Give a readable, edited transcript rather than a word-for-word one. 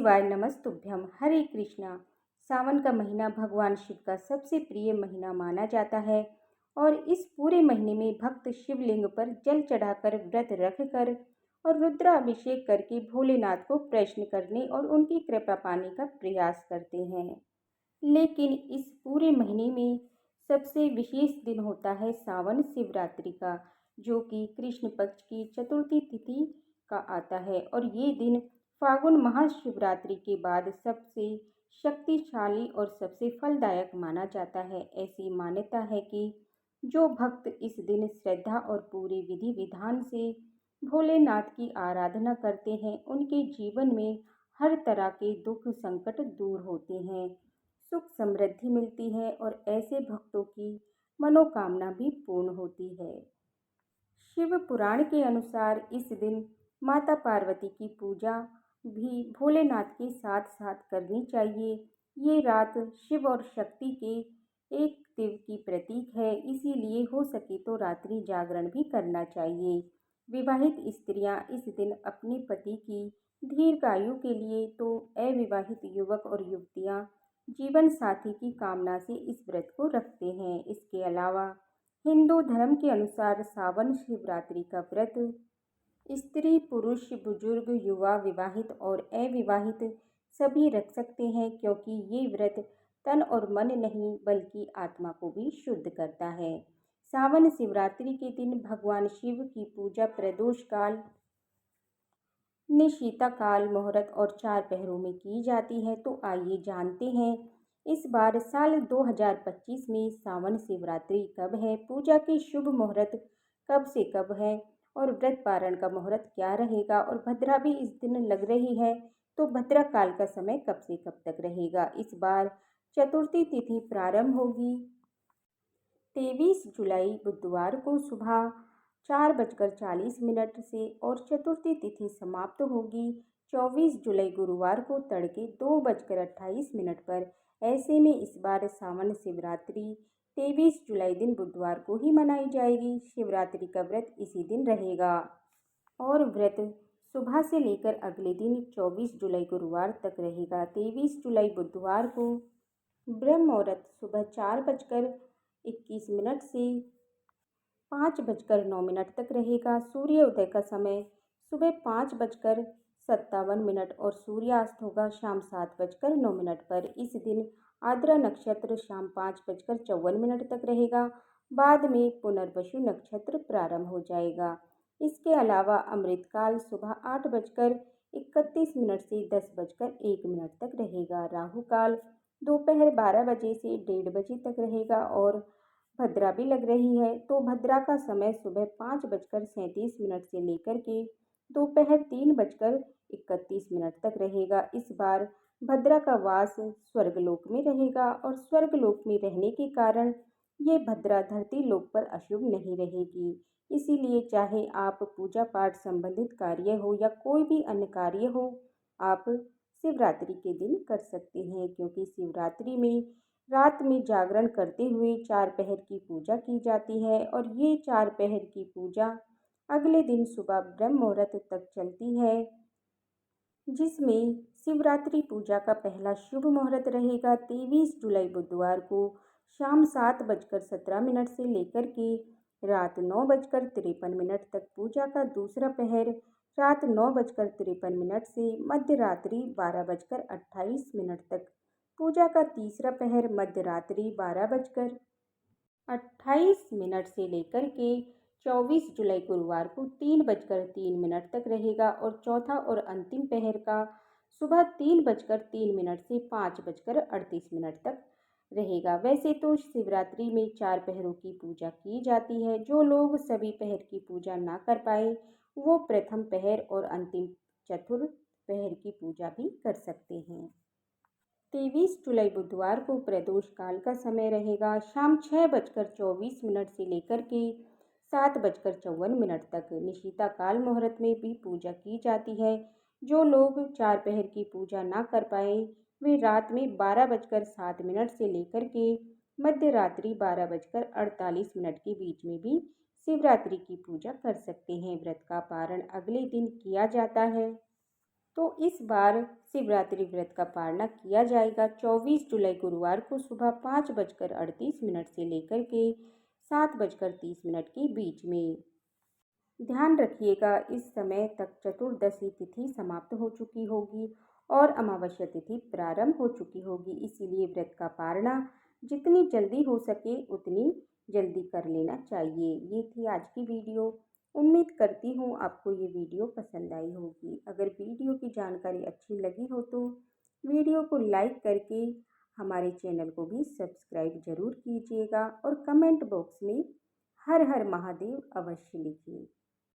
शिवाय नमस्तुभ्यम। हरे कृष्णा। सावन का महीना भगवान शिव का सबसे प्रिय महीना माना जाता है और इस पूरे महीने में भक्त शिवलिंग पर जल चढ़ाकर, व्रत रखकर और रुद्राभिषेक करके भोलेनाथ को प्रसन्न करने और उनकी कृपा पाने का प्रयास करते हैं। लेकिन इस पूरे महीने में सबसे विशेष दिन होता है सावन शिवरात्रि का, जो कि कृष्ण पक्ष की चतुर्थी तिथि का आता है। और ये दिन फागुन महाशिवरात्रि के बाद सबसे शक्तिशाली और सबसे फलदायक माना जाता है। ऐसी मान्यता है कि जो भक्त इस दिन श्रद्धा और पूरे विधि विधान से भोलेनाथ की आराधना करते हैं, उनके जीवन में हर तरह के दुख संकट दूर होते हैं, सुख समृद्धि मिलती है और ऐसे भक्तों की मनोकामना भी पूर्ण होती है। शिव पुराण के अनुसार इस दिन माता पार्वती की पूजा भी भोलेनाथ के साथ साथ करनी चाहिए। ये रात शिव और शक्ति के एक दिव्य की प्रतीक है, इसीलिए हो सके तो रात्रि जागरण भी करना चाहिए। विवाहित स्त्रियां इस दिन अपने पति की दीर्घायु के लिए, तो अविवाहित युवक और युवतियां जीवन साथी की कामना से इस व्रत को रखते हैं। इसके अलावा हिंदू धर्म के अनुसार सावन शिवरात्रि का व्रत स्त्री, पुरुष, बुजुर्ग, युवा, विवाहित और अविवाहित सभी रख सकते हैं, क्योंकि ये व्रत तन और मन नहीं बल्कि आत्मा को भी शुद्ध करता है। सावन शिवरात्रि के दिन भगवान शिव की पूजा प्रदोष काल, निशीता काल, मुहूर्त और 4 पहरों में की जाती है। तो आइए जानते हैं इस बार साल 2025 में सावन शिवरात्रि कब है, पूजा के शुभ मुहूर्त कब से कब है और व्रत पारण का मुहूर्त क्या रहेगा, और भद्रा भी इस दिन लग रही है, तो भद्रा काल का समय कब से कब तक रहेगा। इस बार चतुर्थी तिथि प्रारंभ होगी 23 जुलाई बुधवार को सुबह 4:40 से और चतुर्थी तिथि समाप्त होगी 24 जुलाई गुरुवार को तड़के 2:28 पर। ऐसे में इस बार सावन शिवरात्रि 23 जुलाई दिन बुधवार को ही मनाई जाएगी। शिवरात्रि का व्रत इसी दिन रहेगा और व्रत सुबह से लेकर अगले दिन 24 जुलाई गुरुवार तक रहेगा। 23 जुलाई बुधवार को ब्रह्म मुहूर्त सुबह 4:21 से 5:09 तक रहेगा। सूर्य उदय का समय सुबह 5:57 और सूर्यास्त होगा शाम 7:09 पर। इस दिन आद्रा नक्षत्र शाम 5:54 तक रहेगा। बाद में पुनर्वसु नक्षत्र प्रारंभ हो जाएगा। इसके अलावा अमृतकाल सुबह 8:31 से 10:01 तक रहेगा। राहु काल दोपहर 12 बजे से 1:30 बजे तक रहेगा और भद्रा भी लग रही है, तो भद्रा का समय सुबह 5:37 से लेकर के दोपहर 3:31 तक रहेगा। इस बार भद्रा का वास स्वर्गलोक में रहेगा और स्वर्गलोक में रहने के कारण ये भद्रा धरती लोक पर अशुभ नहीं रहेगी। इसीलिए चाहे आप पूजा पाठ संबंधित कार्य हो या कोई भी अन्य कार्य हो, आप शिवरात्रि के दिन कर सकते हैं, क्योंकि शिवरात्रि में रात में जागरण करते हुए 4 पहर की पूजा की जाती है और ये 4 पहर की पूजा अगले दिन सुबह ब्रह्म मुहूर्त तक चलती है, जिसमें शिवरात्रि पूजा का पहला शुभ मुहूर्त रहेगा 23 जुलाई बुधवार को शाम 7:17 से लेकर के रात 9:53 तक। पूजा का दूसरा पहर रात 9:53 से मध्य रात्रि 12:28 तक। पूजा का तीसरा पहर मध्य रात्रि 12:28 से लेकर के 24 जुलाई गुरुवार को 3:03 तक रहेगा और चौथा और अंतिम पहर का सुबह 3:03 से 5:38 तक रहेगा। वैसे तो शिवरात्रि में 4 पहरों की पूजा की जाती है। जो लोग सभी पहर की पूजा ना कर पाए, वो प्रथम पहर और अंतिम चतुर्थ पहर की पूजा भी कर सकते हैं। 23 जुलाई बुधवार को प्रदोष काल का समय रहेगा शाम 6:24 से लेकर के 7:54 तक। निशीता काल मुहूर्त में भी पूजा की जाती है। जो लोग 4 पहर की पूजा ना कर पाए, वे रात में 12:07 से लेकर के मध्य रात्रि 12:48 के बीच में भी शिवरात्रि की पूजा कर सकते हैं। व्रत का पारण अगले दिन किया जाता है। तो इस बार शिवरात्रि व्रत का पारणा किया जाएगा 24 जुलाई गुरुवार को सुबह 5:38 से लेकर के 7:30 के बीच में। ध्यान रखिएगा, इस समय तक चतुर्दशी तिथि समाप्त हो चुकी होगी और अमावस्या तिथि प्रारंभ हो चुकी होगी। इसीलिए व्रत का पारणा जितनी जल्दी हो सके उतनी जल्दी कर लेना चाहिए। ये थी आज की वीडियो। उम्मीद करती हूँ आपको ये वीडियो पसंद आई होगी। अगर वीडियो की जानकारी अच्छी लगी हो तो वीडियो को लाइक करके हमारे चैनल को भी सब्सक्राइब ज़रूर कीजिएगा और कमेंट बॉक्स में हर हर महादेव अवश्य लिखिए।